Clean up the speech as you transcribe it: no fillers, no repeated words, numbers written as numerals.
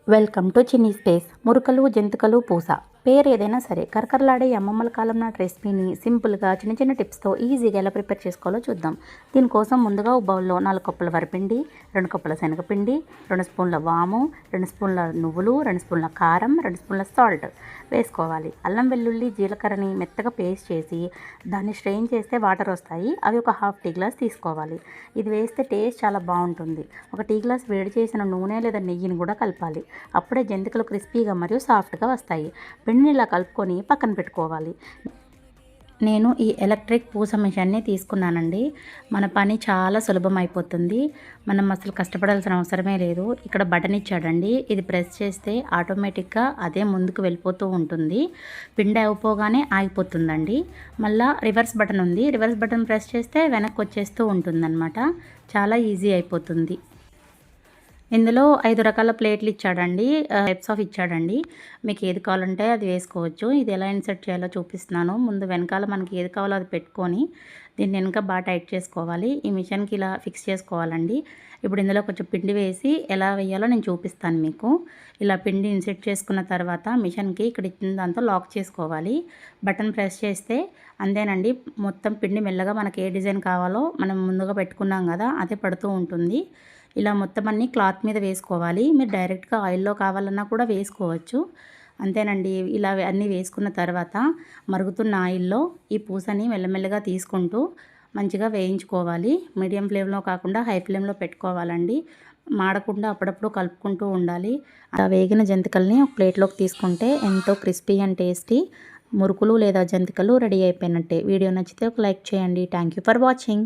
Welcome to చిన్ని space. మురుకలు, జంతికలు, పూస పేరు ఏదైనా సరే కరకరలాడే అమ్మమ్మల కాలం నాటి రెసిపీని సింపుల్గా చిన్న చిన్న టిప్స్తో ఈజీగా ఎలా ప్రిపేర్ చేసుకోవాలో చూద్దాం. దీనికోసం ముందుగా ఒక బౌల్లో 4 కప్పుల వరిపిండి, 2 కప్పుల శనగపిండి, 2 స్పూన్ల వాము, 2 స్పూన్ల నువ్వులు, 2 స్పూన్ల కారం, 2 స్పూన్ల సాల్ట్ వేసుకోవాలి. అల్లం వెల్లుల్లి జీలకర్రని మెత్తగా పేస్ట్ చేసి దాన్ని స్ట్రెయిన్ చేస్తే వాటర్ వస్తాయి. అవి ఒక హాఫ్ టీ గ్లాస్ తీసుకోవాలి. ఇది వేస్తే టేస్ట్ చాలా బాగుంటుంది. ఒక టీ గ్లాస్ వేడి చేసిన నూనె లేదా నెయ్యిని కూడా కలపాలి. అప్పుడే జంతికలు క్రిస్పీగా మరియు సాఫ్ట్గా వస్తాయి. పిండిని ఇలా కలుపుకొని పక్కన పెట్టుకోవాలి. నేను ఈ ఎలక్ట్రిక్ పూస మిషన్ని తీసుకున్నానండి. మన పని చాలా సులభం అయిపోతుంది. మనం అసలు కష్టపడాల్సిన అవసరమే లేదు. ఇక్కడ బటన్ ఇచ్చాడండి. ఇది ప్రెస్ చేస్తే ఆటోమేటిక్గా అదే ముందుకు వెళ్ళిపోతూ ఉంటుంది. పిండి అయిపోగానే ఆగిపోతుందండి. మళ్ళీ రివర్స్ బటన్ ఉంది. రివర్స్ బటన్ ప్రెస్ చేస్తే వెనక్కి వచ్చేస్తూ ఉంటుందన్నమాట. చాలా ఈజీ అయిపోతుంది. ఇందులో 5 రకాల ప్లేట్లు ఇచ్చాడండి. టైప్స్ ఆఫ్ ఇచ్చాడండి. మీకు ఏది కావాలంటే అది వేసుకోవచ్చు. ఇది ఎలా ఇన్సర్ట్ చేయాలో చూపిస్తున్నాను. ముందు వెనకాల మనకి ఏది కావాలో అది పెట్టుకొని దీన్ని వెనక బాగా టైట్ చేసుకోవాలి. ఈ మిషన్కి ఇలా ఫిక్స్ చేసుకోవాలండి. ఇప్పుడు ఇందులో కొంచెం పిండి వేసి ఎలా వేయాలో నేను చూపిస్తాను మీకు. ఇలా పిండి ఇన్సర్ట్ చేసుకున్న తర్వాత మిషన్కి ఇక్కడ ఇచ్చిన దాంతో లాక్ చేసుకోవాలి. బటన్ ప్రెస్ చేస్తే అంతేనండి. మొత్తం పిండి మెల్లగా మనకి ఏ డిజైన్ కావాలో మనం ముందుగా పెట్టుకున్నాం కదా, అదే పడుతూ ఉంటుంది. ఇలా మొత్తం అన్నీ క్లాత్ మీద వేసుకోవాలి. మీరు డైరెక్ట్గా ఆయిల్లో కావాలన్నా కూడా వేసుకోవచ్చు. అంతేనండి. ఇలా అన్నీ వేసుకున్న తర్వాత మరుగుతున్న ఆయిల్లో ఈ పూసని మెల్లమెల్లగా తీసుకుంటూ మంచిగా వేయించుకోవాలి. మీడియం ఫ్లేమ్లో కాకుండా హై ఫ్లేమ్లో పెట్టుకోవాలండి. మాడకుండా అప్పుడప్పుడు కలుపుకుంటూ ఉండాలి. ఆ వేగిన జంతికల్ని ఒక ప్లేట్లోకి తీసుకుంటే ఎంతో క్రిస్పీ అండ్ టేస్టీ మురుకులు లేదా జంతికలు రెడీ అయిపోయినట్టే. వీడియో నచ్చితే ఒక లైక్ చేయండి. Thank you for watching.